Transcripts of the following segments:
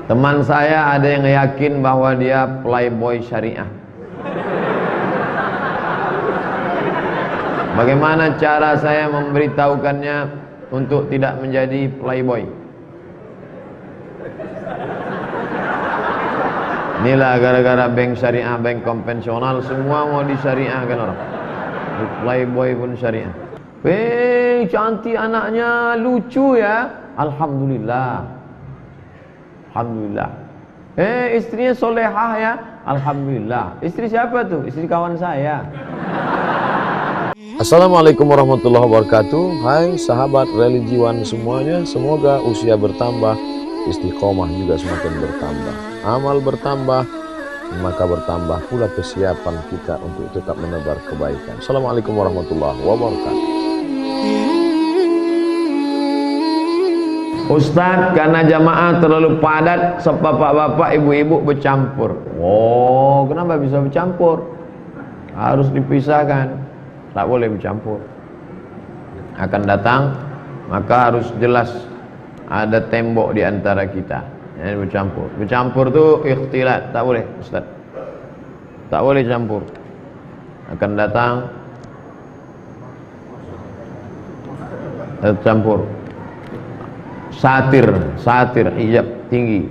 Teman saya ada yang yakin bahwa dia playboy syariah. Bagaimana cara saya memberitahukannya untuk tidak menjadi playboy? Inilah gara-gara bank syariah, bank konvensional semua mau disyariahkan orang. Playboy pun syariah. Cantik anaknya, lucu ya. Alhamdulillah. Alhamdulillah. Istrinya solehah ya. Alhamdulillah. Istri siapa tuh? Istri kawan saya. Assalamualaikum warahmatullahi wabarakatuh. Hai sahabat religiwan semuanya, semoga usia bertambah, istiqomah juga semakin bertambah, amal bertambah, maka bertambah pula kesiapan kita untuk tetap menebar kebaikan. Assalamualaikum warahmatullahi wabarakatuh. Ustaz, karena jamaah terlalu padat, bapak-bapak, ibu-ibu bercampur. Oh, kenapa bisa bercampur? Harus dipisahkan. Tak boleh bercampur. Akan datang, maka harus jelas ada tembok di antara kita. Yang bercampur. Bercampur tuh ikhtilat, tak boleh, Ustaz. Tak boleh campur. Akan datang campur. Satir, hijab tinggi.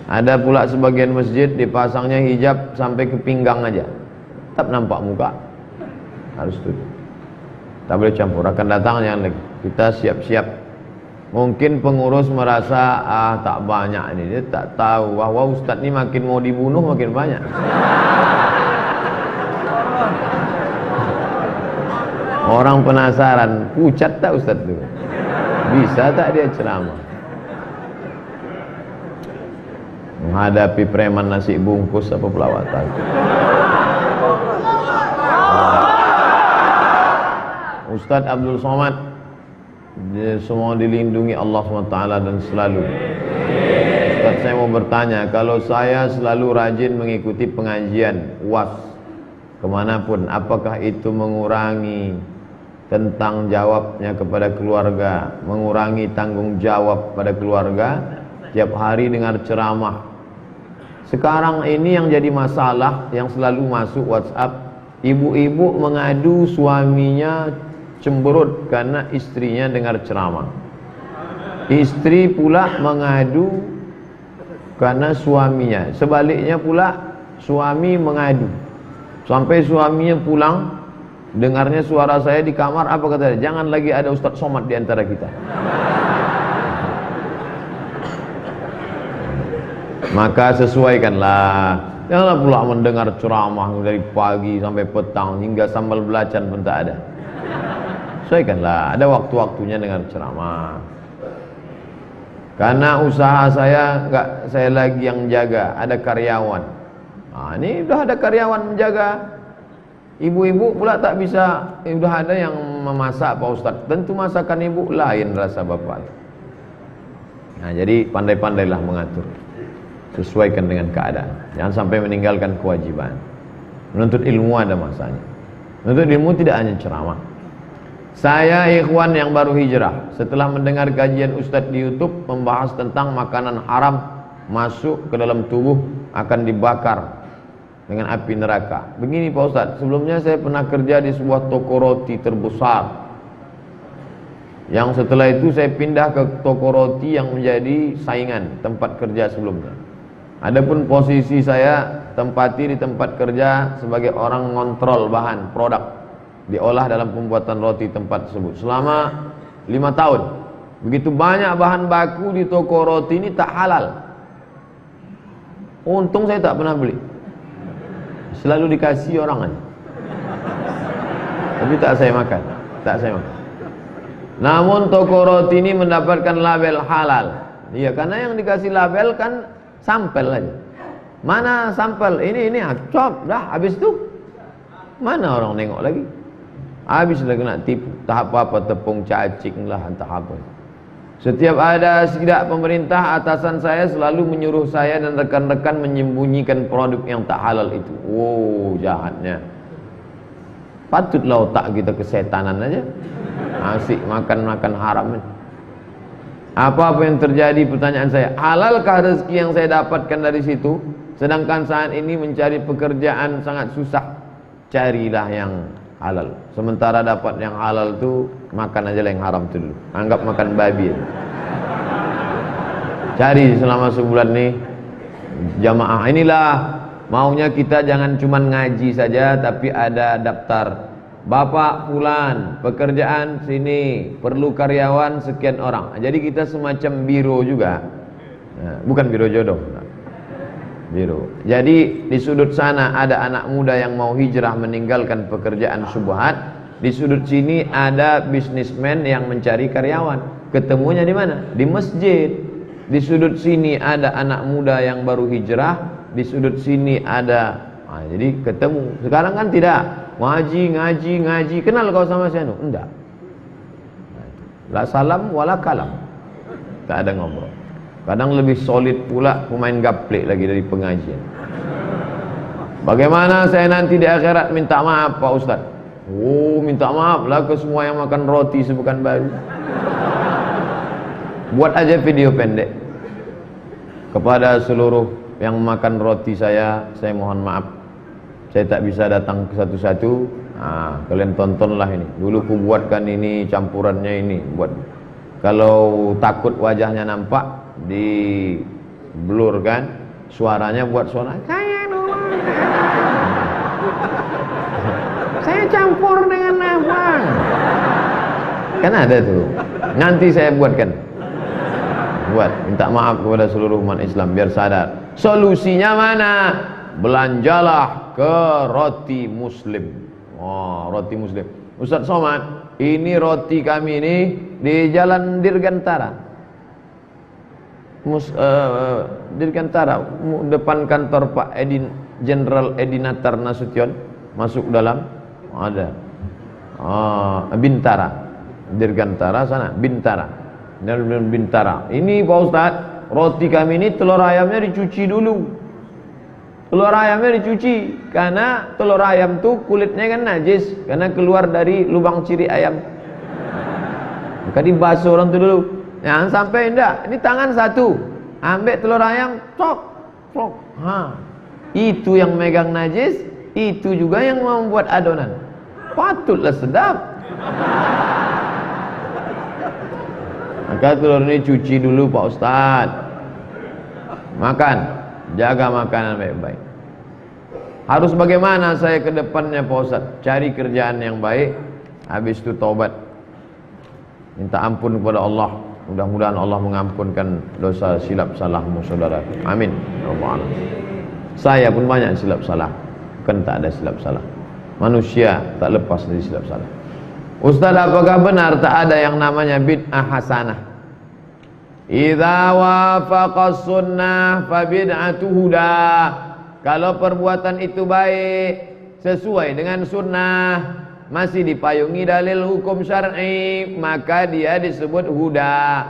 Ada pula sebagian masjid dipasangnya hijab sampai ke pinggang aja, tetap nampak muka. Harus tutup. Tak boleh campur. Akan datang yang lagi. Kita siap-siap. Mungkin pengurus merasa tak banyak ini. Dia tak tahu bahwa Ustaz ini makin mau dibunuh makin banyak. Orang penasaran, pucat tak Ustaz itu? Bisa tak dia ceramah? Menghadapi preman nasi bungkus apa pelawatan? Ustaz Abdul Somad, semua dilindungi Allah SWT dan selalu. Ustaz, saya mau bertanya, kalau saya selalu rajin mengikuti pengajian UAS kemanapun, apakah itu mengurangi tentang jawabnya kepada keluarga, mengurangi tanggung jawab pada keluarga, tiap hari dengar ceramah? Sekarang ini yang jadi masalah, yang selalu masuk WhatsApp, ibu-ibu mengadu suaminya cemberut karena istrinya dengar ceramah. Istri pula mengadu karena suaminya. Sebaliknya pula suami mengadu. Sampai suaminya pulang, dengarnya suara saya di kamar, apa kata dia? Jangan lagi ada Ustaz Somad di antara kita. Maka sesuaikanlah. Janganlah pula mendengar ceramah dari pagi sampai petang, hingga sambal belacan pun tak ada. Sesuaikanlah, ada waktu-waktunya dengar ceramah. Karena usaha saya enggak saya lagi yang jaga, ada karyawan. Ini udah ada karyawan menjaga. Ibu-ibu pula tak bisa, udah ada yang memasak Pak Ustaz. Tentu masakan ibu lain rasa bapak. Jadi pandai-pandailah mengatur. Sesuaikan dengan keadaan. Jangan sampai meninggalkan kewajiban. Menuntut ilmu ada masanya. Menuntut ilmu tidak hanya ceramah. Saya ikhwan yang baru hijrah, setelah mendengar kajian Ustaz di YouTube membahas tentang makanan haram masuk ke dalam tubuh akan dibakar dengan api neraka. Begini Pak Ustaz, sebelumnya saya pernah kerja di sebuah toko roti terbesar, yang setelah itu saya pindah ke toko roti yang menjadi saingan tempat kerja sebelumnya. Adapun posisi saya tempati di tempat kerja sebagai orang ngontrol bahan produk diolah dalam pembuatan roti tempat tersebut selama 5 tahun. Begitu banyak bahan baku di toko roti ini tak halal. Untung saya tak pernah beli, selalu dikasih orang aja. Tapi tak saya makan. Namun toko roti ini mendapatkan label halal. Iya, karena yang dikasih label kan sampel aja. Mana sampel? Ini cop dah habis tu. Mana orang nengok lagi? Habis dah kena tipu. Tak apa-apa, tepung cacing lah, entah apa. Setiap ada sidak pemerintah, atasan saya selalu menyuruh saya dan rekan-rekan menyembunyikan produk yang tak halal itu. Oh, jahatnya. Patutlah otak kita kesetanan aja. Asyik makan haram. Apa yang terjadi? Pertanyaan saya, halalkah rezeki yang saya dapatkan dari situ? Sedangkan saat ini mencari pekerjaan sangat susah. Carilah yang halal. Sementara dapat yang halal tu, makan aja lah yang haram tu dulu. Anggap makan babi. Cari selama sebulan nih jamaah. Inilah maunya kita, jangan cuma ngaji saja, tapi ada daftar. Bapak fulan, pekerjaan sini, perlu karyawan sekian orang. Jadi kita semacam biro juga. Nah, bukan biro jodoh. Biro. Jadi di sudut sana ada anak muda yang mau hijrah meninggalkan pekerjaan syubhat. Di sudut sini ada bisnismen yang mencari karyawan. Ketemunya di mana? Di masjid. Di sudut sini ada anak muda yang baru hijrah. Di sudut sini ada. Nah, jadi ketemu. Sekarang kan tidak. Ngaji. Kenal kau sama saya? Enggak. La salam wala kalam. Tak ada ngobrol. Kadang lebih solid pula pemain gaplek lagi dari pengajian. Bagaimana saya nanti di akhirat minta maaf Pak Ustaz? Oh, minta maaf lah ke semua yang makan roti sepekan baru. Buat aja video pendek. Kepada seluruh yang makan roti saya mohon maaf. Saya tak bisa datang ke satu-satu. Kalian tontonlah ini. Dulu ku buatkan ini, campurannya ini. Buat. Kalau takut wajahnya nampak, di blur kan, suaranya buat suara. Saya campur dengan abang. Kan ada tuh. Nanti saya buatkan. Minta maaf kepada seluruh umat Islam biar sadar. Solusinya mana? Belanjalah ke roti muslim. Roti muslim. Ustaz Somad, ini roti kami ini di Jalan Dirgantara. Dirgantara, depan kantor Pak Jenderal Edinatar Nasution, masuk dalam ada. Bintara. Dirgantara sana, Bintara. Bintara. Ini Pak Ustaz, roti kami ini telur ayamnya dicuci dulu. Telur ayamnya dicuci karena telur ayam tuh kulitnya kan najis karena keluar dari lubang ciri ayam. Maka dibasuh orang tuh dulu. Jangan sampai enggak. Ini tangan satu, ambil telur ayam, cok. Itu yang megang najis, itu juga yang membuat adonan. Patutlah sedap. Maka telur ini cuci dulu Pak Ustaz. Makan. Jaga makanan baik-baik. Harus bagaimana saya ke depannya Pak Ustaz? Cari kerjaan yang baik, habis itu taubat. Minta ampun kepada Allah. Mudah-mudahan Allah mengampunkan dosa silap salahmu saudara. Amin. Saya pun banyak silap salah. Bukan tak ada silap salah. Manusia tak lepas dari silap salah. Ustaz, apakah benar tak ada yang namanya bid'ah hasanah? Idza wafaqa sunnah fa bid'atu huda. Kalau perbuatan itu baik, sesuai dengan sunnah, masih dipayungi dalil hukum syar'i, maka dia disebut huda,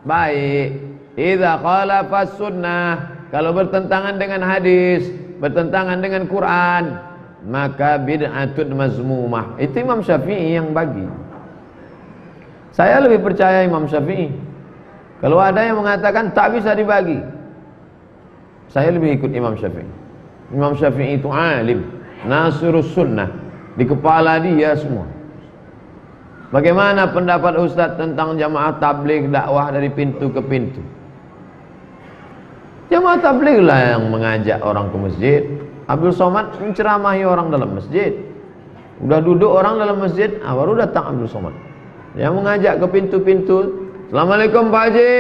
baik. Idza khalafa sunnah, kalau bertentangan dengan hadis, bertentangan dengan Quran, maka bid'atun mazmumah. Itu Imam Syafi'i yang bagi. Saya lebih percaya Imam Syafi'i. Kalau ada yang mengatakan tak bisa dibagi, saya lebih ikut Imam Syafi'i. Imam Syafi'i itu alim, nasirus sunnah, di kepala dia semua. Bagaimana pendapat Ustaz tentang jamaah tabligh dakwah dari pintu ke pintu? Jamaah tabligh lah yang mengajak orang ke masjid. Abdul Somad menceramahi orang dalam masjid. Udah duduk orang dalam masjid, baru datang Abdul Somad. Yang mengajak ke pintu-pintu. Assalamualaikum Pak Haji,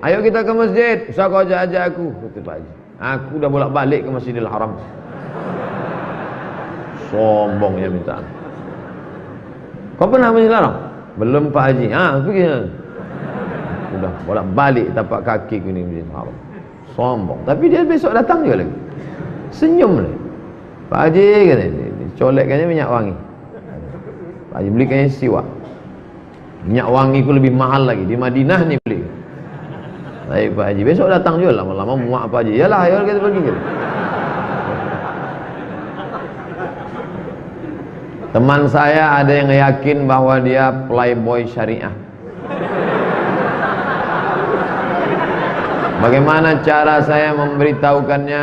ayo kita ke masjid. Usah kau ajak aku, kata Pak Haji. Aku udah bolak-balik ke Masjidil Haram. Sombongnya minta. Kau pernah Masjidil Haram? Belum Pak Haji. Pergi. Udah bolak-balik tapak kaki ke Masjidil Haram. Sombong. Tapi dia besok datang juga lagi. Senyum lagi. Pak Haji kata, colekkannya minyak wangi. Pak Haji belikannya siwak. Minyak wangi ku lebih mahal lagi di Madinah nih beli. Baik Pak Haji, besok datang juga lama-lama muak Pak Haji. Yalah, ayo kita pergi gitu. Teman saya ada yang yakin bahwa dia playboy syariah. Bagaimana cara saya memberitahukannya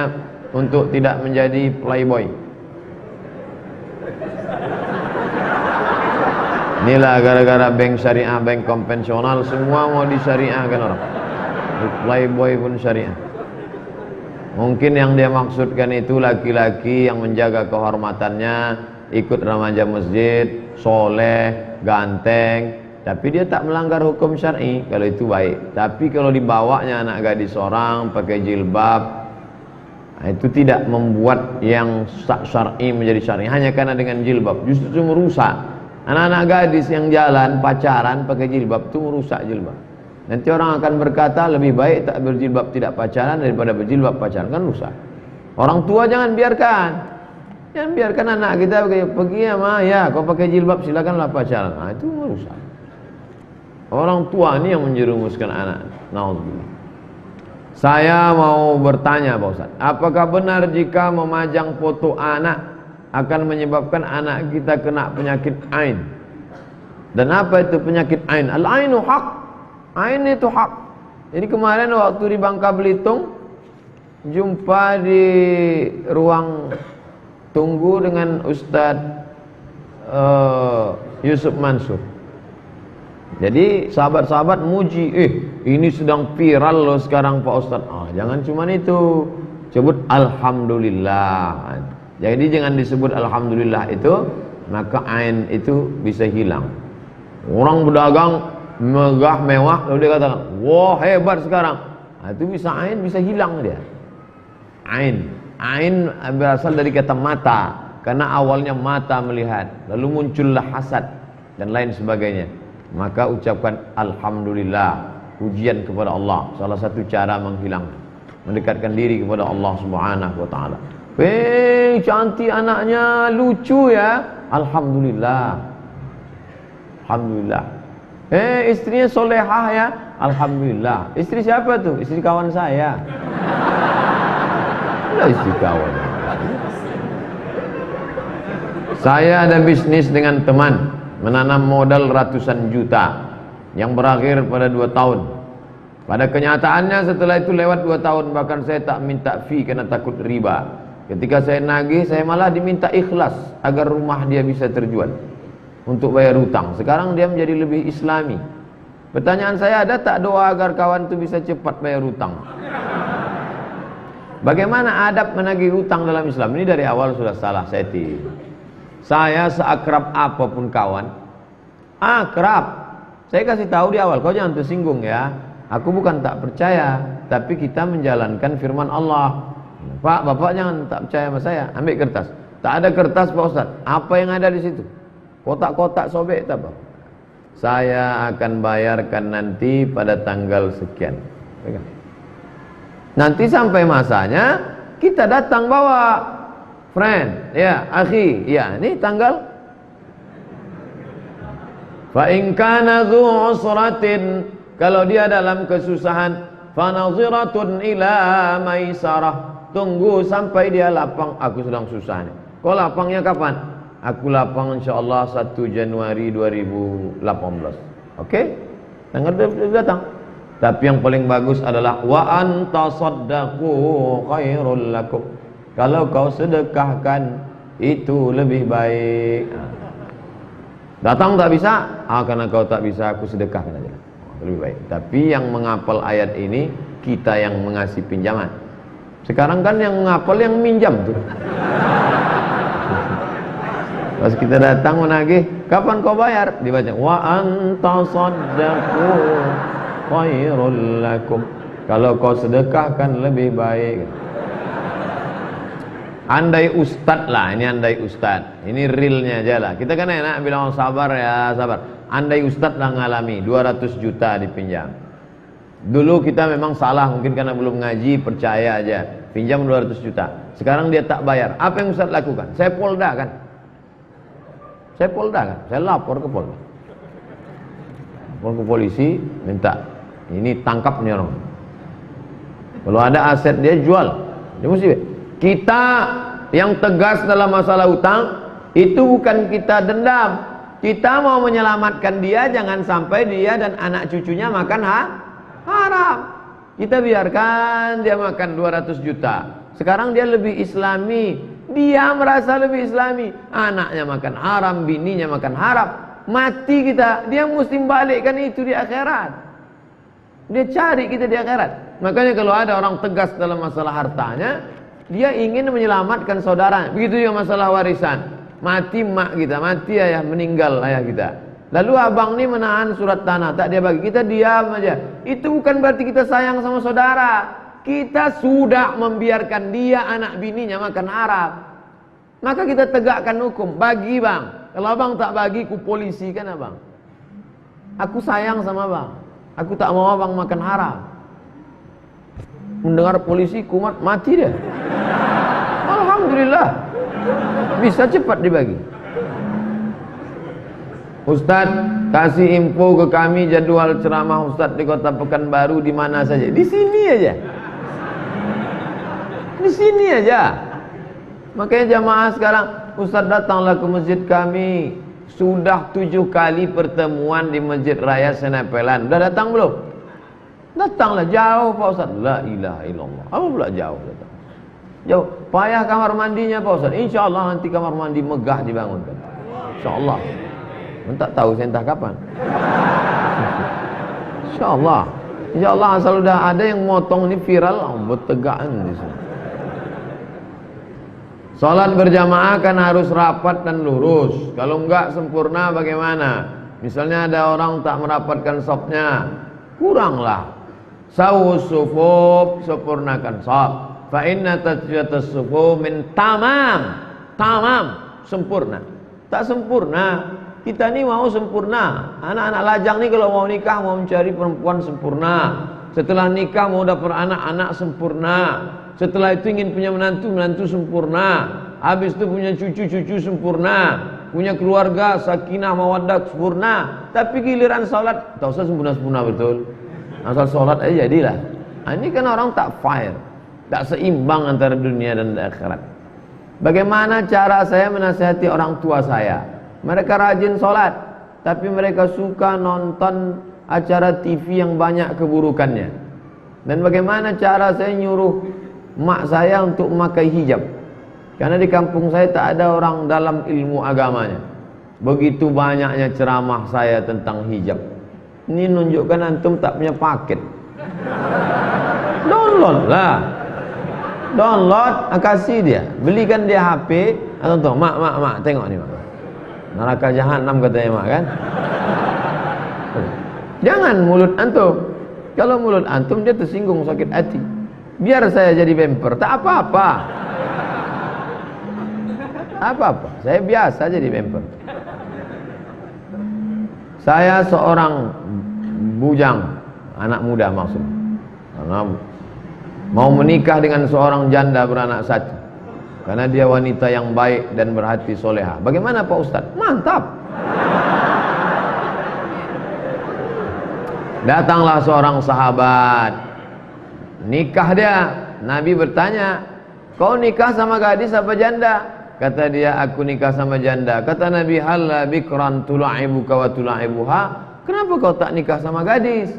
untuk tidak menjadi playboy? Inilah gara-gara bank syariah, bank konvensional semua mau disyariahkan orang. Playboy pun syariah. Mungkin yang dia maksudkan itu laki-laki yang menjaga kehormatannya, ikut remaja masjid, soleh, ganteng, tapi dia tak melanggar hukum syar'i. Kalau itu baik. Tapi kalau dibawanya anak gadis orang pakai jilbab, itu tidak membuat yang syar'i menjadi syar'i hanya karena dengan jilbab, justru merusak. Anak-anak gadis yang jalan pacaran pakai jilbab itu merusak jilbab. Nanti orang akan berkata lebih baik tak berjilbab tidak pacaran daripada berjilbab pacaran, kan rusak. Orang tua jangan biarkan. Jangan biarkan anak kita pergi ya ma, ya kau pakai jilbab silakanlah pacaran. Nah, itu merusak. Orang tua ini yang menjerumuskan anak. Nauzubillah. Saya mau bertanya Pak Ustaz, apakah benar jika memajang foto anak akan menyebabkan anak kita kena penyakit ain? Dan apa itu penyakit ain? Al-ainu haq. Ain itu hak. Jadi kemarin waktu di Bangka Belitung jumpa di ruang tunggu dengan Ustadz Yusuf Mansur. Jadi sahabat-sahabat muji, ini sedang viral loh sekarang Pak Ustadz. Jangan cuma itu, sebut Alhamdulillah. Jadi jangan disebut Alhamdulillah itu, maka ain itu bisa hilang. Orang berdagang megah mewah, lalu dia katakan, wah hebat sekarang. Itu bisa ain, bisa hilang dia. Ain berasal dari kata mata, karena awalnya mata melihat, lalu muncullah hasad dan lain sebagainya. Maka ucapkan Alhamdulillah, pujian kepada Allah, salah satu cara menghilangkan, mendekatkan diri kepada Allah Subhanahu wa ta'ala. Cantik anaknya, lucu ya, Alhamdulillah. Alhamdulillah. Istrinya solehah ya, Alhamdulillah. Istri siapa tuh? Istri kawan saya. Istri kawan. Saya ada bisnis dengan teman, menanam modal ratusan juta yang berakhir pada 2 tahun. Pada kenyataannya setelah itu lewat 2 tahun, bahkan saya tak minta fee karena takut riba. Ketika saya nagih, saya malah diminta ikhlas agar rumah dia bisa terjual untuk bayar hutang. Sekarang dia menjadi lebih islami. Pertanyaan saya, ada tak doa agar kawan itu bisa cepat bayar hutang? Bagaimana adab menagih hutang dalam Islam? Ini dari awal sudah salah setting. Saya seakrab apapun kawan, akrab. Saya kasih tahu di awal, kau jangan tersinggung ya. Aku bukan tak percaya, tapi kita menjalankan firman Allah. Pak, bapak jangan tak percaya sama saya. Ambil kertas. Tak ada kertas Pak Ustaz. Apa yang ada di situ? Kotak-kotak sobek tak apa. Saya akan bayarkan nanti pada tanggal sekian. Nanti sampai masanya kita datang bawa friend, ya, akhi, ya, ini tanggal. Fa in kana dzu usratin, kalau dia dalam kesusahan, fa nadhiratun ila maisarah, tunggu sampai dia lapang. Aku sedang susah nih. Kau lapangnya kapan? Aku lapang insyaallah 1 Januari 2018. Oke? Tanggal datang. Tapi yang paling bagus adalah wa antasaddaqu khairul lakum. Kalau kau sedekahkan itu lebih baik. Datang tak bisa? Karena kau tak bisa, aku sedekahkan aja. Lebih baik. Tapi yang menghafal ayat ini kita yang mengasih pinjaman. Sekarang kan yang menghafal yang minjam tuh. Pas kita datang menagih, kapan kau bayar? Dibaca wa antasaddaqu khairul lakum. Kalau kau sedekahkan lebih baik. Andai ustad lah, ini andai ustad. Ini realnya aja lah. Kita kan enak bilang sabar ya, sabar. Andai ustad lah ngalami 200 juta dipinjam. Dulu kita memang salah, mungkin karena belum ngaji, percaya aja. Pinjam 200 juta. Sekarang dia tak bayar. Apa yang ustad lakukan? Saya polda kan. Saya lapor ke polda. Lapor ke polisi, minta ini tangkap nih orang. Kalau ada aset dia jual. Dia mesti. Kita yang tegas dalam masalah hutang itu bukan kita dendam. Kita mau menyelamatkan dia, jangan sampai dia dan anak cucunya makan haram. Kita biarkan dia makan 200 juta. Sekarang dia lebih islami. Dia merasa lebih islami. Anaknya makan haram, bininya makan haram. Mati kita. Dia mesti balikkan itu di akhirat. Dia cari kita di akhirat. Makanya kalau ada orang tegas dalam masalah hartanya, dia ingin menyelamatkan saudara. Begitu juga masalah warisan. Mati mak kita, mati ayah, meninggal ayah kita. Lalu abang ini menahan surat tanah, tak dia bagi, kita diam aja. Itu bukan berarti kita sayang sama saudara. Kita sudah membiarkan dia anak bininya makan haram. Maka kita tegakkan hukum, bagi bang. Kalau abang tak bagi, ku polisi kan abang. Aku sayang sama abang. Aku tak mau abang makan haram. Mendengar polisi kumat, mati dia. Alhamdulillah, bisa cepat dibagi. Ustaz, kasih info ke kami jadwal ceramah Ustaz di Kota Pekanbaru di mana saja. Di sini aja. Di sini aja. Makanya jamaah sekarang, Ustaz datanglah ke masjid kami. Sudah 7 kali pertemuan di Masjid Raya Senepelan. Sudah datang belum? Datanglah, jauh Pak Ustaz. La ilaha illallah. Apa pula jauh datang? Jauh. Payah kamar mandinya Pak Ustaz. InsyaAllah nanti kamar mandi megah dibangunkan. InsyaAllah. Tak tahu saya entah kapan. InsyaAllah. InsyaAllah asal sudah ada yang motong ini viral, bertegaan di sini. Salat berjamaah kan harus rapat dan lurus. Kalau enggak sempurna bagaimana? Misalnya ada orang tak merapatkan safnya, kuranglah. Sawus sufuf, sempurnakan saf. Fa inna tasfiyatas sufuf min tamam. Tamam, sempurna. Tak sempurna. Kita ni mau sempurna. Anak-anak lajang ni kalau mau nikah, mau mencari perempuan sempurna. Setelah nikah mau dapat anak-anak sempurna. Setelah itu ingin punya menantu sempurna. Habis itu punya cucu sempurna. Punya keluarga, sakinah, mawaddah sempurna. Tapi giliran salat, tak usah sempurna-sempurna betul. Asal salat aja jadilah. Ini kan orang tak fair, tak seimbang antara dunia dan akhirat. Bagaimana cara saya menasihati orang tua saya? Mereka rajin sholat, tapi mereka suka nonton acara TV yang banyak keburukannya. Dan bagaimana cara saya nyuruh mak saya untuk memakai hijab? Karena di kampung saya tak ada orang dalam ilmu agamanya. Begitu banyaknya ceramah saya tentang hijab. Ini nunjukkan antum tak punya paket. Download lah. Download, kasih dia. Belikan dia HP. Atau mak, tengok ni mak. Neraka jahanam katanya mak kan. Jangan mulut antum. Kalau mulut antum dia tersinggung, sakit hati. Biar saya jadi bemper, tak apa-apa. Apa-apa, saya biasa jadi bemper. Saya seorang bujang, anak muda maksudnya. Karena mau menikah dengan seorang janda beranak satu. Karena dia wanita yang baik dan berhati soleha. Bagaimana Pak Ustadz? Mantap. Datanglah seorang sahabat, nikah dia. Nabi bertanya, kau nikah sama gadis apa janda? Kata dia, aku nikah sama janda. Kata Nabi, halla bikran tula'ibuka wa tula'ibuha. Kenapa kau tak nikah sama gadis?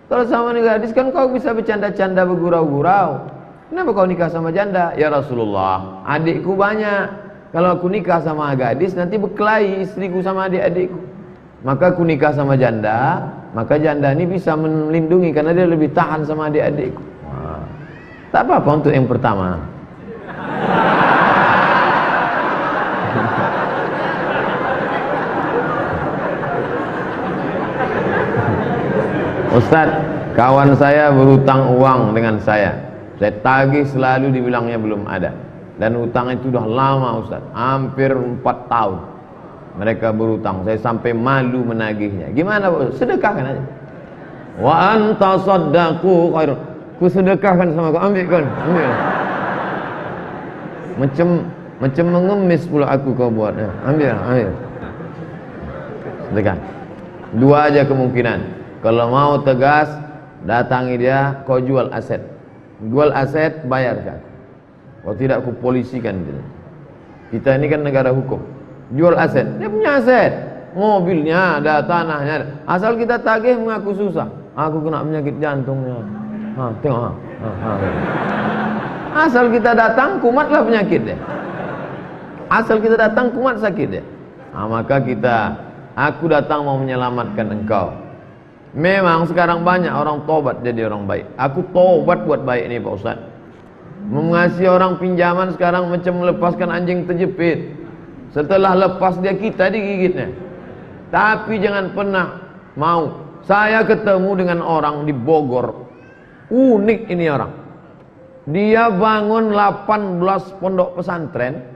Kalau sama gadis kan kau bisa bercanda-canda, bergurau-gurau. Kenapa kau nikah sama janda? Ya Rasulullah, adikku banyak. Kalau aku nikah sama gadis, nanti berkelahi istriku sama adik-adikku. Maka aku nikah sama janda, maka janda ini bisa melindungi karena dia lebih tahan sama adik-adikku. Nah, tak apa-apa untuk yang pertama. Ustaz, kawan saya berutang uang dengan saya. Saya tagih selalu, dibilangnya belum ada. Dan utang itu sudah lama Ustaz, hampir 4 tahun mereka berutang. Saya sampai malu menagihnya. Gimana Pak? Sedekahkan aja. Wa anta saddaqu khairun. Ku sedekahkan sama kau, ambil. Macam mengemis pula aku kau buat. Ambil. Sedekah. 2 aja kemungkinan. Kalau mau tegas, datangi dia, kau jual aset. Jual aset, bayar kan. Kalau tidak, aku polisikan dia. Kita ini kan negara hukum. Jual aset, dia punya aset, mobilnya ada, tanahnya ada. Asal kita tagih mengaku susah. Aku kena penyakit jantungnya. Tengok Asal kita datang kumatlah penyakit dia. Asal kita datang kumat sakit dia. Maka aku datang mau menyelamatkan engkau. Memang sekarang banyak orang tobat jadi orang baik. Aku tobat buat baik ini Pak Ustaz. Mengasihi orang pinjaman sekarang macam melepaskan anjing terjepit. Setelah lepas dia kita digigitnya. Tapi jangan pernah mau. Saya ketemu dengan orang di Bogor. Unik ini orang. Dia bangun 18 pondok pesantren.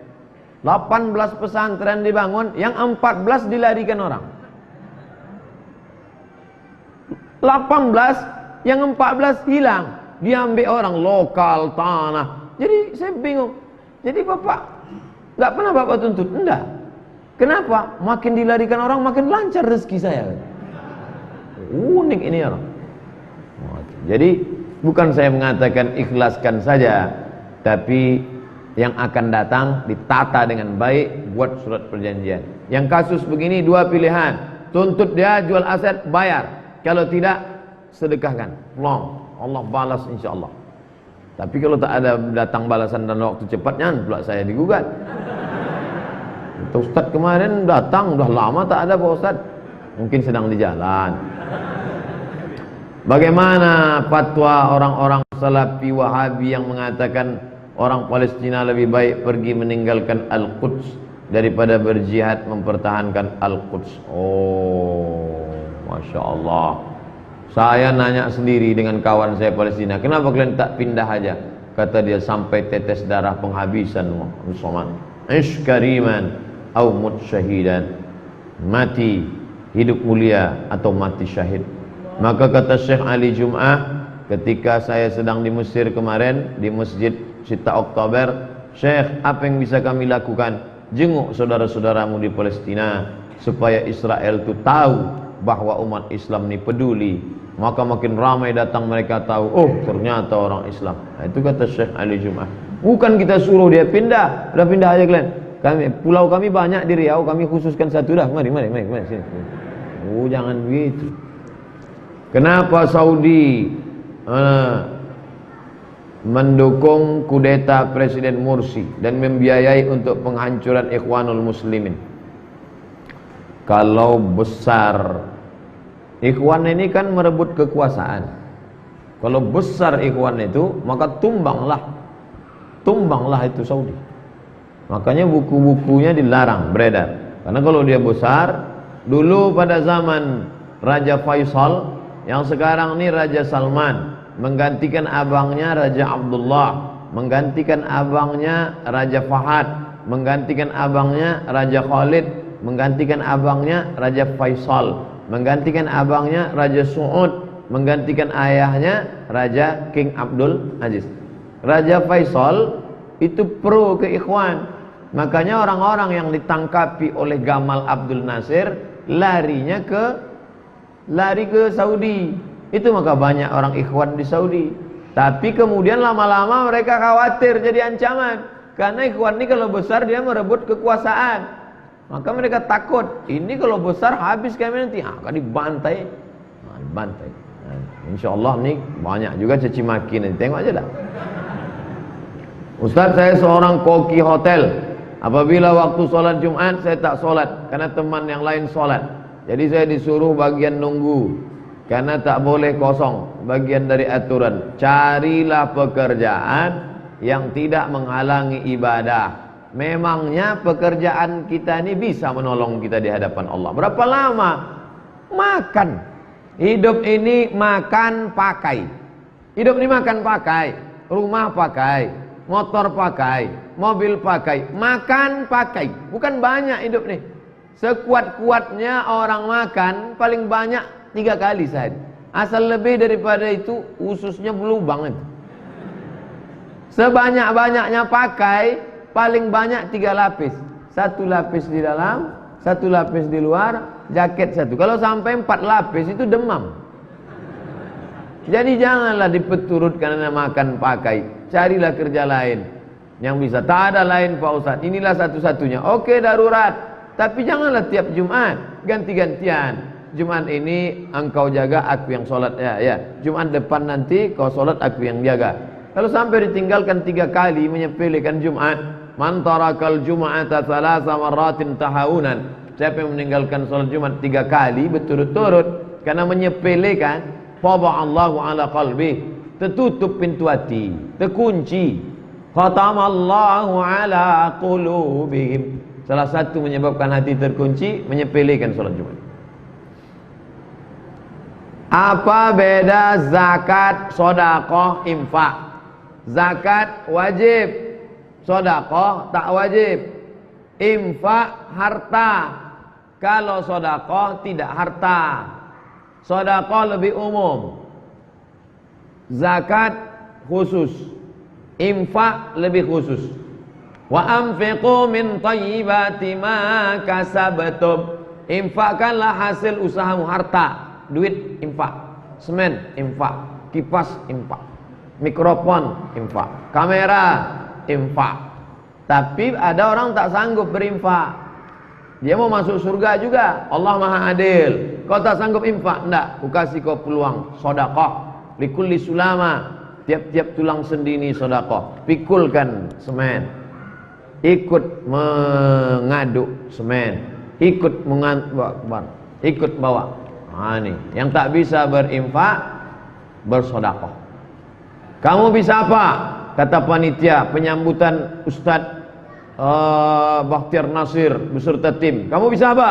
18 pesantren dibangun, yang 14 dilarikan orang. 18, yang 14 hilang. Diambil orang lokal, tanah. Jadi saya bingung. Jadi Bapak nggak pernah Bapak tuntut? Enggak. Kenapa? Makin dilarikan orang makin lancar rezeki saya. Unik ini orang. Jadi bukan saya mengatakan ikhlaskan saja, tapi yang akan datang ditata dengan baik, buat surat perjanjian. Yang kasus begini dua pilihan, tuntut dia jual aset, bayar. Kalau tidak, sedekahkan. Long, Allah balas insya Allah. Tapi kalau tak ada datang balasan dan waktu cepatnya, pula saya digugat. Ustaz kemarin datang, udah lama tak ada Pak Ustaz. Mungkin sedang di jalan. Bagaimana fatwa orang-orang Salafi Wahabi yang mengatakan orang Palestina lebih baik pergi meninggalkan Al-Quds daripada berjihad mempertahankan Al-Quds? Oh, Masya Allah. Saya nanya sendiri dengan kawan saya Palestina, kenapa kalian tak pindah aja? Kata dia, sampai tetes darah penghabisan Muhammad. Ish kariman au mut syahidan. Mati hidup mulia atau mati syahid. Maka kata Syekh Ali Jum'ah ketika saya sedang di Mesir kemarin, di Masjid Sita Oktober, Syekh, apa yang bisa kami lakukan? Jenguk saudara-saudaramu di Palestina supaya Israel itu tahu bahwa umat Islam ini peduli. Maka makin ramai datang, mereka tahu, oh ternyata orang Islam. Nah, itu kata Syekh Ali Jum'ah. Bukan kita suruh dia pindah, udah pindah aja kalian. Pulau kami banyak di Riau, kami khususkan satu dah. Mari sini. Oh, jangan begitu. Kenapa Saudi mendukung kudeta Presiden Mursi dan membiayai untuk penghancuran Ikhwanul Muslimin? Kalau besar Ikhwan ini kan merebut kekuasaan. Kalau besar Ikhwan itu, maka tumbanglah itu Saudi. Makanya buku-bukunya dilarang beredar. Karena kalau dia besar, dulu pada zaman Raja Faisal, yang sekarang ini Raja Salman, menggantikan abangnya Raja Abdullah, menggantikan abangnya Raja Fahad, menggantikan abangnya Raja Khalid, menggantikan abangnya Raja Faisal, menggantikan abangnya Raja Suud, menggantikan ayahnya Raja King Abdul Aziz. Raja Faisal itu pro ke Ikhwan. Makanya orang-orang yang ditangkapi oleh Gamal Abdul Nasir lari ke Saudi. Itu maka banyak orang Ikhwan di Saudi. Tapi kemudian lama-lama mereka khawatir jadi ancaman. Karena Ikhwan ini kalau besar dia merebut kekuasaan. Maka mereka takut, ini kalau besar habis kami nanti, akan dibantai. Dibantai. Insya Allah nih banyak juga caci maki nanti. Tengok aja dah. Ustaz, saya seorang koki hotel. Apabila waktu sholat Jumat saya tak sholat karena teman yang lain sholat. Jadi saya disuruh bagian nunggu karena tak boleh kosong, bagian dari aturan. Carilah pekerjaan yang tidak menghalangi ibadah. Memangnya pekerjaan kita ini bisa menolong kita di hadapan Allah. Berapa lama? Makan. Hidup ini makan pakai. Hidup ini makan pakai. Rumah pakai, motor pakai, mobil pakai, makan pakai. Bukan banyak hidup nih. Sekuat-kuatnya orang makan paling banyak 3 kali sehari. Asal lebih daripada itu ususnya berlubang itu. Sebanyak-banyaknya pakai paling banyak 3 lapis. 1 lapis di dalam, 1 lapis di luar, jaket 1. Kalau sampai 4 lapis itu demam. Jadi janganlah dipeturut karena makan pakai. Carilah kerja lain yang bisa. Tak ada lain Pak Ustadz, inilah satu-satunya. Oke, darurat. Tapi janganlah tiap Jumat ganti-gantian. Jumat ini engkau jaga, aku yang sholat ya. Jumat depan nanti kau sholat, aku yang jaga. Kalau sampai ditinggalkan 3 kali menyepelekan Jumat, man tarakal jum'ata thalatha marratin tahawunan, siapa yang meninggalkan sholat Jumat 3 kali berturut-turut karena menyepelekan, taba'allahu ala qalbi, tertutup pintu hati, terkunci. Khatamallahu ala qulubihim. Salah satu menyebabkan hati terkunci, menyepelekan sholat Jumat. Apa beda zakat, sedekah, infak? Zakat wajib, sedekah tak wajib. Infak harta. Kalau sedekah tidak harta. Sedekah lebih umum. Zakat khusus. Infak lebih khusus. Wa anfiqu min thayyibati ma kasabtum. Infakkanlah hasil usahamu, harta, duit infak, semen infak, kipas infak, mikrofon infak, kamera infak. Tapi ada orang tak sanggup berinfak. Dia mau masuk surga juga. Allah Maha Adil. Kau tak sanggup infak? Enggak, aku kasih kau peluang sedekah. Likulli sulama, tiap-tiap tulang sendi ini sedekah. Pikulkan semen, ikut mengaduk semen, ikut ikut bawa. Ini yang tak bisa berinfak, bersedekah. Kamu bisa apa? Kata panitia penyambutan Ustadz Bakhtiar Nasir beserta tim. Kamu bisa apa?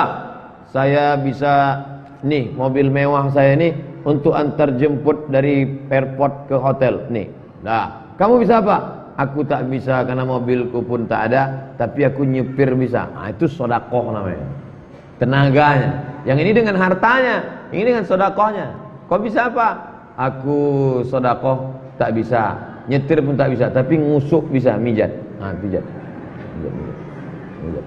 Saya bisa nih, mobil mewah saya nih untuk antar jemput dari airport ke hotel nih. Nah, kamu bisa apa? Aku tak bisa karena mobilku pun tak ada, tapi aku nyupir bisa. Nah, itu sedekah namanya. Tenaganya. Yang ini dengan hartanya, ini dengan sedekahnya. Kau bisa apa? Aku sedekah tak bisa, nyetir pun tak bisa, tapi ngusuk bisa, mijat. Nah, pijat. Mijat.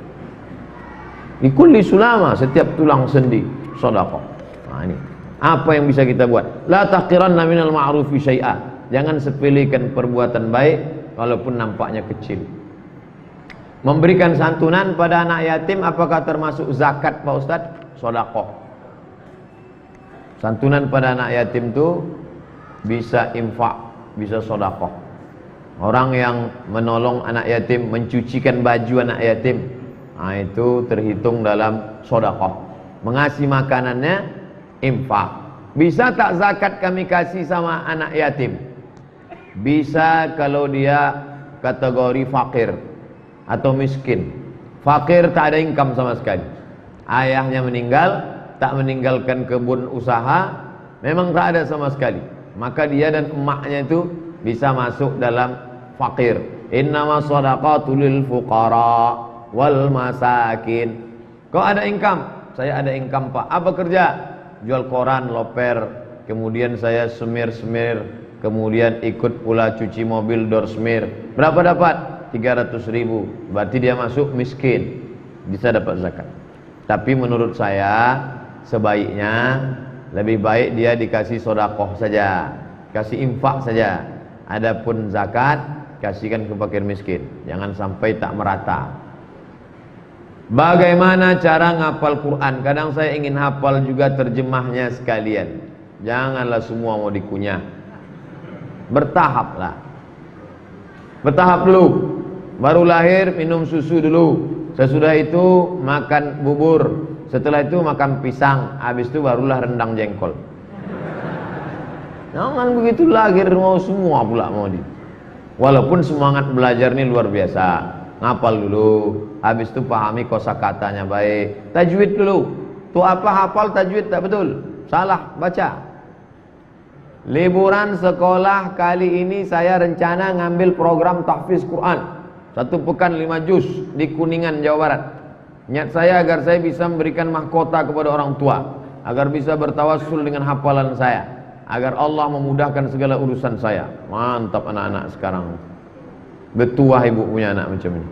Likulli sulama, setiap tulang sendi sedekah. Nah, ini. Apa yang bisa kita buat? La tahqiranna minal ma'rufi syai'a. Jangan sepelekan perbuatan baik walaupun nampaknya kecil. Memberikan santunan pada anak yatim apakah termasuk zakat Pak Ustadz? Sedekah. Santunan pada anak yatim itu bisa infak, bisa sedekah. Orang yang menolong anak yatim, mencucikan baju anak yatim, nah itu terhitung dalam sedekah. Mengasih makanannya infak. Bisa tak zakat kami kasih sama anak yatim? Bisa kalau dia kategori fakir atau miskin. Fakir tak ada income sama sekali. Ayahnya meninggal, tak meninggalkan kebun usaha, memang tak ada sama sekali. Maka dia dan emaknya itu bisa masuk dalam fakir. Innama shadaqatu lil fuqara wal masakin. Kau ada income? Saya ada income Pak. Apa kerja? Jual koran, loper, kemudian saya semir-semir, kemudian ikut pula cuci mobil, door semir. Berapa dapat? 300.000. Berarti dia masuk miskin, bisa dapat zakat. Tapi menurut saya sebaiknya lebih baik dia dikasih sedekah saja, kasih infak saja. Adapun zakat kasihkan ke fakir miskin, jangan sampai tak merata. Bagaimana cara ngapal Quran? Kadang saya ingin hafal juga terjemahnya sekalian. Janganlah semua mau dikunyah. Bertahaplah. Bertahap dulu. Baru lahir minum susu dulu. Sesudah itu makan bubur. Setelah itu makan pisang. Habis itu barulah rendang jengkol. Jangan begitu lahir mau semua pula mau di. Walaupun semangat belajar ini luar biasa. Ngapal dulu, habis itu pahami kosakatanya baik. Tajwid dulu. Tuh apa hafal tajwid tak betul? Salah baca. Liburan sekolah kali ini saya rencana ngambil program tahfiz Quran 1 pekan 5 juz di Kuningan, Jawa Barat. Niat saya agar saya bisa memberikan mahkota kepada orang tua, agar bisa bertawassul dengan hafalan saya, agar Allah memudahkan segala urusan saya. Mantap anak-anak sekarang. Betuah ibu punya anak macam ini.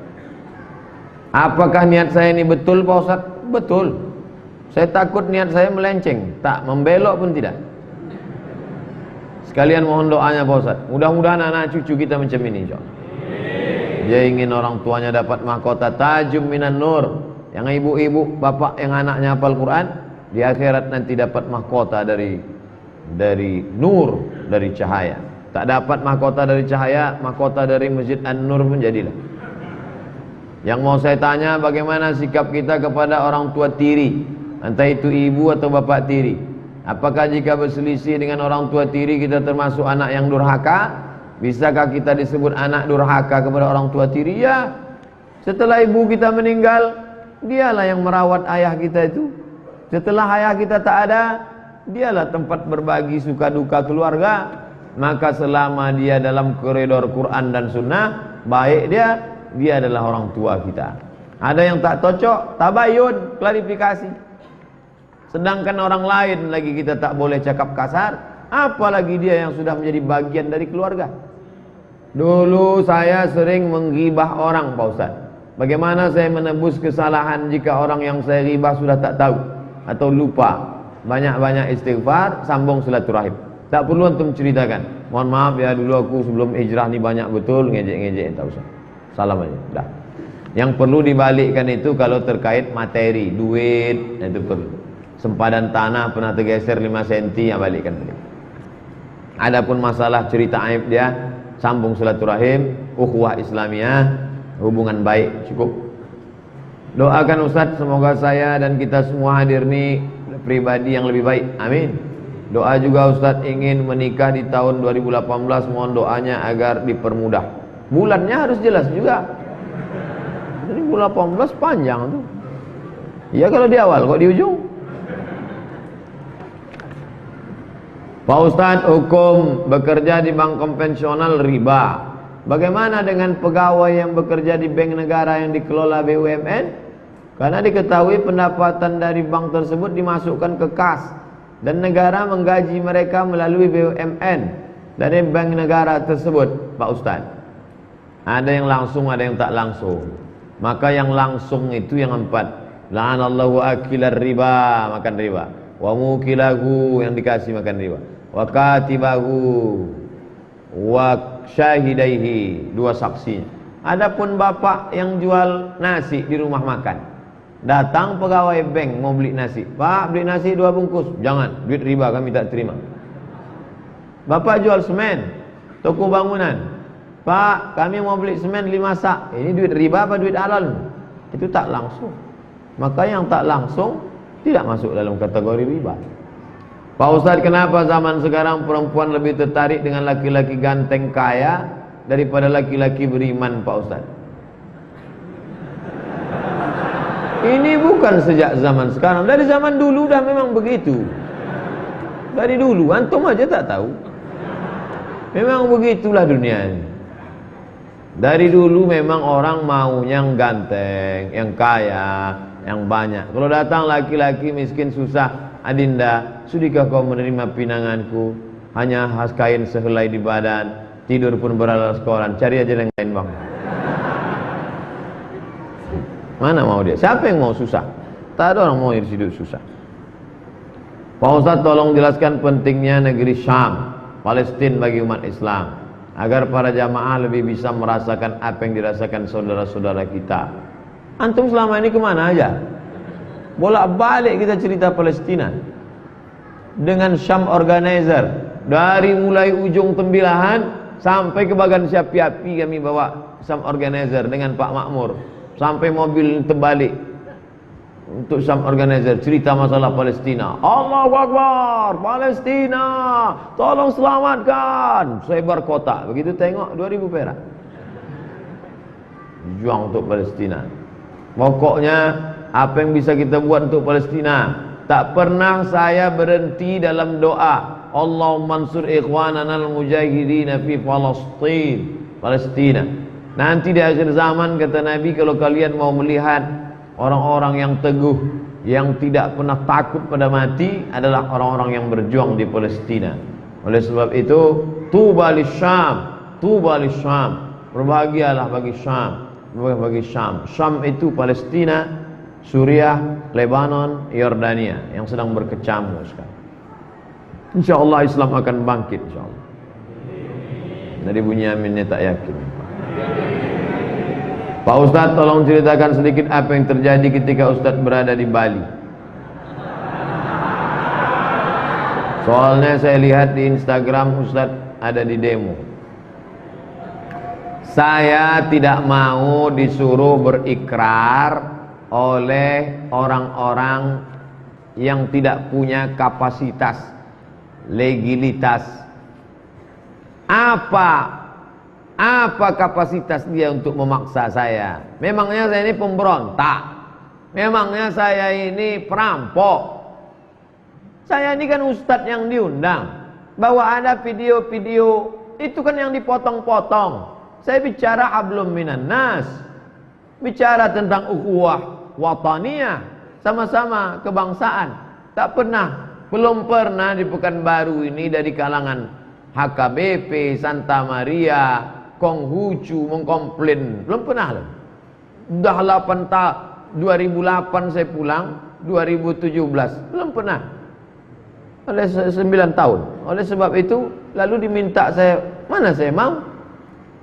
Apakah niat saya ini betul Pak Ustaz? Betul. Saya takut niat saya melenceng, tak membelok pun tidak. Sekalian mohon doanya Pak Ustaz. Mudah-mudahan anak cucu kita macam ini insyaallah. Dia ingin orang tuanya dapat mahkota tajum minan nur. Yang ibu-ibu, bapak yang anaknya hafal Quran, di akhirat nanti dapat mahkota dari nur, dari cahaya. Tak dapat mahkota dari cahaya, mahkota dari Masjid An-Nur pun jadilah. Yang mau saya tanya, bagaimana sikap kita kepada orang tua tiri, entah itu ibu atau bapak tiri? Apakah jika berselisih dengan orang tua tiri kita termasuk anak yang durhaka? Bisakah kita disebut anak durhaka kepada orang tua tiri? Ya. Setelah ibu kita meninggal, dialah yang merawat ayah kita itu. Setelah ayah kita tak ada, dialah tempat berbagi suka duka keluarga. Maka selama dia dalam koridor Quran dan Sunnah, baik dia adalah orang tua kita. Ada yang tak cocok, tabayun, klarifikasi. Sedangkan orang lain lagi kita tak boleh cakap kasar, apalagi dia yang sudah menjadi bagian dari keluarga. Dulu saya sering menggibah orang, Pak Ustaz. Bagaimana saya menebus kesalahan jika orang yang saya gibah sudah tak tahu atau lupa? Banyak-banyak istighfar, sambung silaturahim. Tak perlu antum ceritakan. Mohon maaf ya, dulu aku sebelum hijrah ni banyak betul ngejek-ngejek, tak usah. Salam aja, dah. Yang perlu dibalikkan itu kalau terkait materi, duit, itu perlu. Sempadan tanah pernah tergeser 5 cm, yang balikkan balik. Adapun masalah cerita aib dia, sambung silaturahim, ukhuwah Islamiyah, hubungan baik, cukup. Doakan Ustaz, semoga saya dan kita semua hadir ni pribadi yang lebih baik. Amin. Doa juga Ustaz ingin menikah di tahun 2018, mohon doanya agar dipermudah. Bulannya harus jelas juga. 2018 panjang tuh. Ya kalau di awal, kok di ujung? Pak Ustadz, hukum bekerja di bank konvensional riba. Bagaimana dengan pegawai yang bekerja di bank negara yang dikelola BUMN? Karena diketahui pendapatan dari bank tersebut dimasukkan ke kas dan negara menggaji mereka melalui BUMN dari bank negara tersebut, Pak Ustadz. Ada yang langsung, ada yang tak langsung. Maka yang langsung itu yang 4. La'anallahu akilar riba, makan riba. Wa mukilahu, yang dikasih makan riba. Wa katibahu wa syahidaihi, 2 saksinya. Adapun bapak yang jual nasi di rumah makan, datang pegawai bank mau beli nasi. Pak, beli nasi 2 bungkus. Jangan, duit riba kami tak terima. Bapak jual semen, toko bangunan. Pak, kami mau beli semen 5 sak. Ini duit riba apa duit halal? Itu tak langsung. Maka yang tak langsung tidak masuk dalam kategori riba. Pak Ustadz, kenapa zaman sekarang perempuan lebih tertarik dengan laki-laki ganteng kaya daripada laki-laki beriman, Pak Ustadz? Ini bukan sejak zaman sekarang, dari zaman dulu dah memang begitu. Dari dulu, antum aja tak tahu. Memang begitulah dunia ini. Dari dulu memang orang mau yang ganteng, yang kaya, yang banyak. Kalau datang laki-laki miskin susah, adinda, sudikah kau menerima pinanganku? Hanya khas kain sehelai di badan, tidur pun beralas koran. Cari aja yang lain bang. Mana mau dia? Siapa yang mau susah? Tak ada orang mau hidup susah. Pak Ustadz, tolong jelaskan pentingnya negeri Syam, Palestina bagi umat Islam, agar para jamaah lebih bisa merasakan apa yang dirasakan saudara-saudara kita. Antum selama ini kemana aja? Bolak-balik kita cerita Palestina dengan Syam Organizer. Dari mulai ujung Tembilahan sampai ke Bagan Syapi-api kami bawa Syam Organizer dengan Pak Makmur. Sampai mobil terbalik untuk Syam Organizer, cerita masalah Palestina. Allahu Akbar, Palestina, tolong selamatkan. Sebar kota, begitu tengok 2000 perak. Juang untuk Palestina. Pokoknya apa yang bisa kita buat untuk Palestina. Tak pernah saya berhenti dalam doa. Allahumma ansur ikhwanana al-mujahidin fi Palestina. Nanti di akhir zaman kata Nabi, kalau kalian mau melihat orang-orang yang teguh, yang tidak pernah takut pada mati, adalah orang-orang yang berjuang di Palestina. Oleh sebab itu, tuba lisyam, tuba lisyam, berbahagialah bagi Syam, bagi Syam. Syam itu Palestina, Suriah, Lebanon, Yordania yang sedang berkecamuk sekarang. InsyaAllah Islam akan bangkit, insyaAllah. Dari Bunyaminnya tak yakin. Pak Ustadz, tolong ceritakan sedikit apa yang terjadi ketika Ustadz berada di Bali. Soalnya saya lihat di Instagram Ustadz ada di demo. Saya tidak mau disuruh berikrar oleh orang-orang yang tidak punya kapasitas, legalitas. Apa kapasitas dia untuk memaksa saya? Memangnya saya ini pemberontak? Memangnya saya ini perampok? Saya ini kan ustadz yang diundang. Bahwa ada video-video itu kan yang dipotong-potong. Saya bicara hablum minan nas, bicara tentang ukhuwah wataniyah, sama-sama kebangsaan. Belum pernah di Pekanbaru ini dari kalangan HKBP, Santa Maria, Konghucu mengkomplain. Belum pernah loh. Udah 2008 saya pulang, 2017 belum pernah. Oleh 9 tahun. Oleh sebab itu lalu diminta saya, mana saya mau?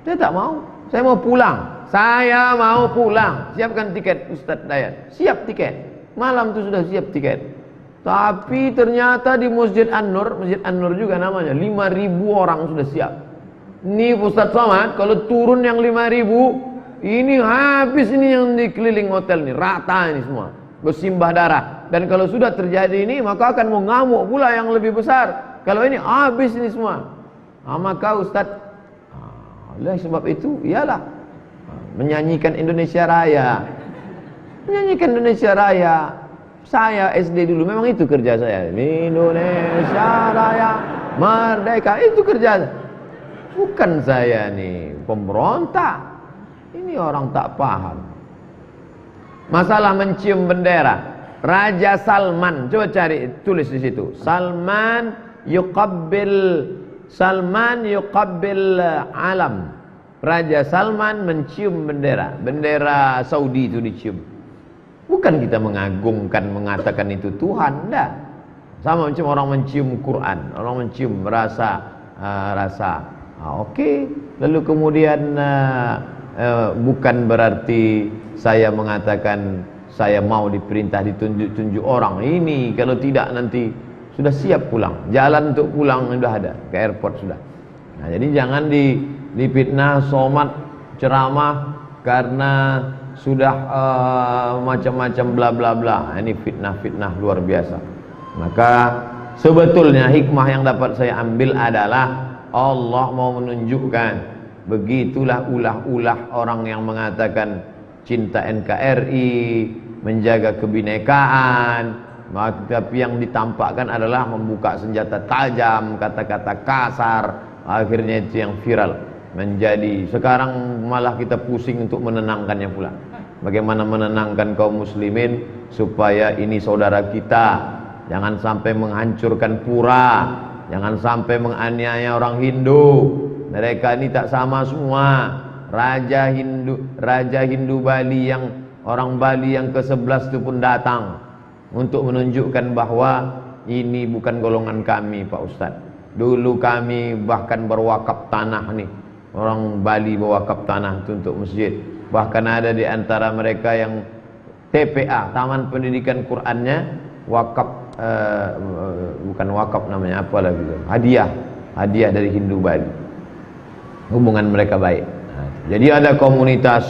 Saya tak mau. Saya mau pulang. Saya mau pulang. Siapkan tiket Ustadz Dayat. Siap tiket. Malam itu sudah siap tiket. Tapi ternyata di Masjid An-Nur juga namanya, 5.000 orang sudah siap. Ini Ustadz Somad kalau turun yang 5.000, ini habis ini yang dikeliling hotel ini, rata ini semua, bersimbah darah. Dan kalau sudah terjadi ini, maka akan mengamuk pula yang lebih besar. Kalau ini habis ini semua. Maka Ustadz, oleh sebab itu ialah menyanyikan Indonesia Raya. Menyanyikan Indonesia Raya. Saya SD dulu memang itu kerja saya. Indonesia Raya merdeka, itu kerja. Bukan saya nih pemberontak. Ini orang tak paham. Masalah mencium bendera. Raja Salman, coba cari, tulis di situ. Salman yuqabbil alam. Raja Salman mencium bendera. Bendera Saudi itu dicium. Bukan kita mengagungkan, mengatakan itu Tuhan, enggak. Sama macam orang mencium Quran, orang mencium rasa. Oke. Lalu kemudian bukan berarti saya mengatakan saya mau diperintah ditunjuk-tunjuk orang. Ini kalau tidak nanti sudah siap pulang. Jalan untuk pulang sudah ada, ke airport sudah. Nah, jadi jangan difitnah Somad ceramah karena sudah macam-macam bla bla bla. Ini fitnah-fitnah luar biasa. Maka sebetulnya hikmah yang dapat saya ambil adalah Allah mau menunjukkan, begitulah ulah-ulah orang yang mengatakan cinta NKRI, menjaga kebinekaan, tapi yang ditampakkan adalah membuka senjata tajam, kata-kata kasar. Akhirnya itu yang viral menjadi. Sekarang malah kita pusing untuk menenangkannya pula. Bagaimana menenangkan kaum muslimin supaya ini saudara kita, jangan sampai menghancurkan pura, jangan sampai menganiaya orang Hindu. Mereka ini tak sama semua. Raja Hindu Bali, yang orang Bali yang ke-11 itu pun datang untuk menunjukkan bahwa ini bukan golongan kami, Pak Ustadz. Dulu kami bahkan berwakaf tanah nih. Orang Bali berwakaf tanah itu untuk masjid. Bahkan ada di antara mereka yang TPA, Taman Pendidikan Qur'annya, wakaf, bukan wakaf namanya, apa lagi itu? Hadiah dari Hindu Bali. Hubungan mereka baik. Nah, jadi ada komunitas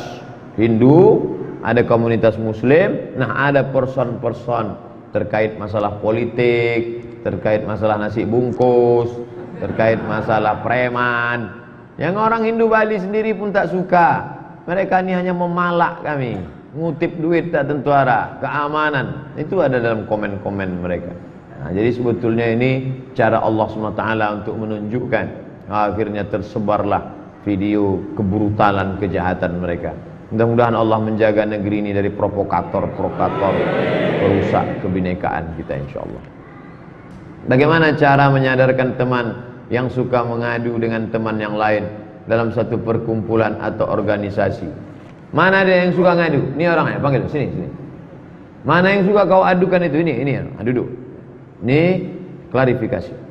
Hindu, ada komunitas Muslim. Nah, ada person-person terkait masalah politik, terkait masalah nasi bungkus, terkait masalah preman. Yang orang Hindu Bali sendiri pun tak suka. Mereka ini hanya memalak kami, ngutip duit tak tentu arah, keamanan. Itu ada dalam komen-komen mereka. Nah, jadi sebetulnya ini cara Allah SWT untuk menunjukkan. Akhirnya tersebarlah video kebrutalan, kejahatan mereka. Mudah-mudahan Allah menjaga negeri ini dari provokator-provokator perusak kebinekaan kita, insyaallah. Bagaimana cara menyadarkan teman yang suka mengadu dengan teman yang lain dalam satu perkumpulan atau organisasi? Mana ada yang suka ngadu? Ini orangnya, panggil sini. Mana yang suka kau adukan itu? Ini duduk. Ini klarifikasi.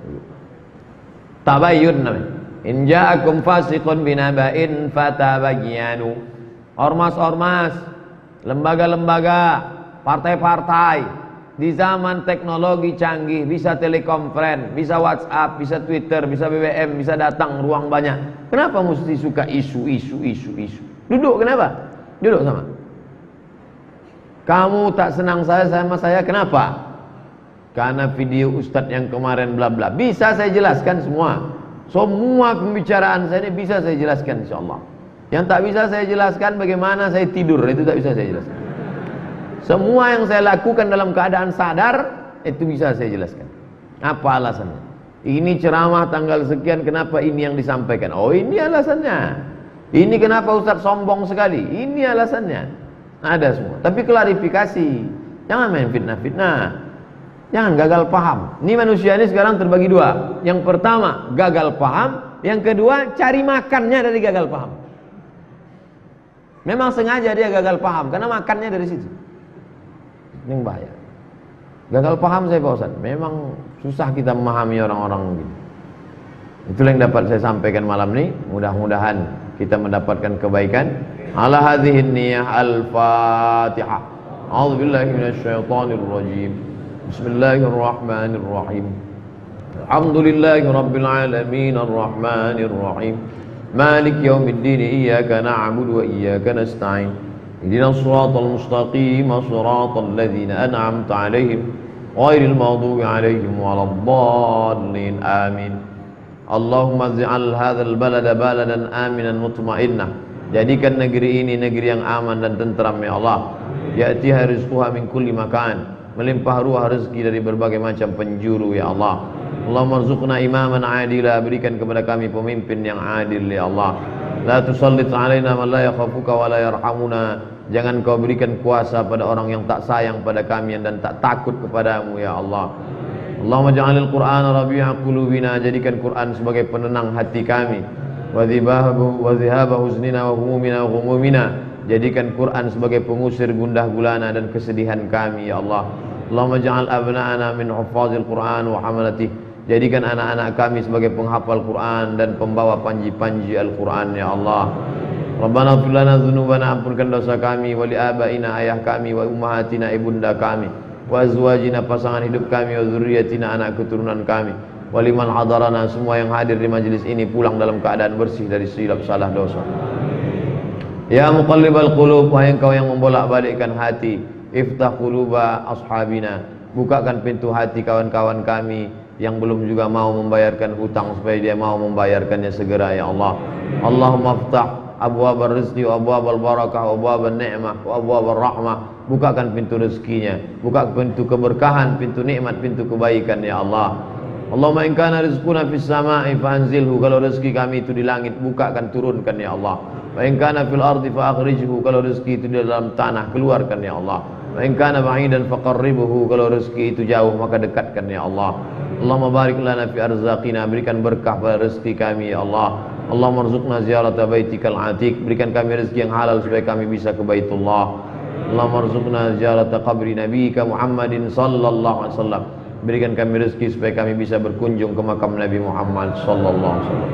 Tabayyun namanya. In ja'akum fasiqun binaba'in fatabayyanu. Ormas-ormas, lembaga-lembaga, partai-partai di zaman teknologi canggih, bisa telekonferen, bisa WhatsApp, bisa Twitter, bisa BBM, bisa datang ruang banyak. Kenapa mesti suka isu? Duduk, kenapa? Duduk sama. Kamu tak senang sama saya, kenapa? Karena video ustadz yang kemarin bla bla. Bisa saya jelaskan semua. Semua pembicaraan saya ini bisa saya jelaskan insyaallah. Yang tak bisa saya jelaskan bagaimana saya tidur, itu tak bisa saya jelaskan. Semua yang saya lakukan dalam keadaan sadar, itu bisa saya jelaskan. Apa alasannya? Ini ceramah tanggal sekian, kenapa ini yang disampaikan? Oh, ini alasannya. Ini kenapa Ustaz sombong sekali? Ini alasannya. Ada semua. Tapi klarifikasi. Jangan main fitnah-fitnah. Jangan gagal paham. Ini manusia ini sekarang terbagi dua. Yang pertama, gagal paham. Yang kedua, cari makannya dari gagal paham. Memang sengaja dia gagal paham, karena makannya dari situ. Ini bahaya. Gagal paham saya Pak Ustaz. Memang susah kita memahami orang-orang begini. Itulah yang dapat saya sampaikan malam ini. Mudah-mudahan kita mendapatkan kebaikan. Ala hadhihi niyyah al-Fatihah. A'udzubillahi minasyaitonir rajim. Bismillahirrahmanirrahim. Alhamdulillahi rabbil alamin arrahmanir rahim. Malik yaumiddin iyyaka na'budu wa iyyaka nasta'in. اهدنا الصراط المستقيم صراط الذين أنعمت عليهم غير المغضوب عليهم ولا الضالين آمين اللهم اجعل هذا البلد بلدا آمنا مطمئنا. Jadikan negeri ini negeri yang aman dan tentram ya Allah. Ya'tiha rizquha min kulli makan. Melimpah ruah rezeki dari berbagai macam penjuru ya Allah. Allahumma rzuqna imaman adila. Berikan kepada kami pemimpin yang adil ya Allah. La tusallit alaina man la yakhafuka wa la yarhamuna. Jangan kau berikan kuasa pada orang yang tak sayang pada kami dan tak takut kepadamu ya Allah. Allahumma ja'alil Qur'ana rabi'a qulubina. Jadikan Quran sebagai penenang hati kami. Wa dhihaba huznina wa humumina wa humumina. Jadikan Quran sebagai pengusir gundah gulana dan kesedihan kami ya Allah. Allahumma ja'al abna'ana min huffazil Qur'an wa hamalatih. Jadikan anak-anak kami sebagai penghafal Quran dan pembawa panji-panji Al-Quran ya Allah. Rabbana ighfir lana dzunubana, ampunkan dosa kami, wa li abaina, ayah kami, wa ummahatina, ibunda kami, wa azwajina, pasangan hidup kami, wa dzurriyyatina, anak keturunan kami, wa liman hadarana, semua yang hadir di majelis ini pulang dalam keadaan bersih dari silap salah dosa. Ya muqallibal qulub, wahai engkau yang membolak-balikkan hati, iftah quluba ashabina, bukakan pintu hati kawan-kawan kami yang belum juga mau membayarkan hutang supaya dia mau membayarkannya segera ya Allah. Allahumma iftah abwabar rizqi wa abwabal barakah wa abwabal ni'mah wa abwabal rahmah. Bukakan pintu rezekinya, buka pintu keberkahan, pintu nikmat, pintu kebaikan ya Allah. Allahumma in kana rizquna fis sama'i fanzilhu. Kalau rezeki kami itu di langit, bukakan, turunkan ya Allah. Wa in kana fil ardi fa akhrijhu. Kalau rezeki itu di dalam tanah, keluarkan ya Allah. Wa in kana ba'idan faqarribhu. Kalau rezeki itu jauh, maka dekatkan ya Allah. Allahumma barik lana fi arzaqina. Berikan berkah pada rezeki kami ya Allah. Allahumma rzuqna ziyarata baitikal atiq. Berikan kami rezeki yang halal supaya kami bisa ke Baitullah. Allahumma rzuqna ziyarata qabri nabiyika Muhammadin sallallahu alaihi wasallam. Berikan kami rezeki supaya kami bisa berkunjung ke makam Nabi Muhammad sallallahu alaihi wasallam.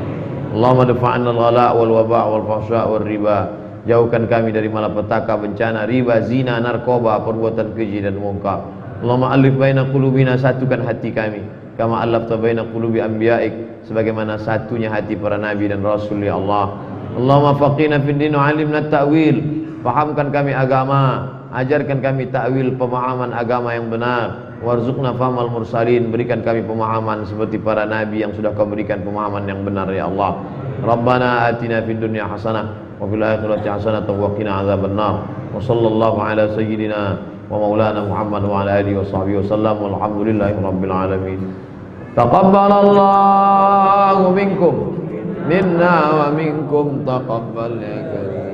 Allahumma dafa'na al-ghala wal waba' wal fahsya' wal riba. Jauhkan kami dari malapetaka, bencana, riba, zina, narkoba, perbuatan keji dan mungkar. Allahumma alif baina qulubina, satukan hati kami. Kama alafta baina qulubi anbiya'ik, sebagaimana satunya hati para nabi dan rasul ya Allah. Allahumma faqina fid din wa 'allimna ta'wil. Fahamkan kami agama, ajarkan kami ta'wil, pemahaman agama yang benar. Warzuqna fahmal mursalin. Berikan kami pemahaman seperti para nabi yang sudah kau berikan pemahaman yang benar ya Allah. Rabbana atina fid dunya hasanah wa fil akhirati hasanah wa qina adzabannar. Wa sallallahu ala sayyidina wa maulana Muhammad wa ala alihi wa sahbihi wasallam. Walhamdulillahi rabbil alamin. Taqabbalallahu minkum minna wa minkum taqabbal ya karim.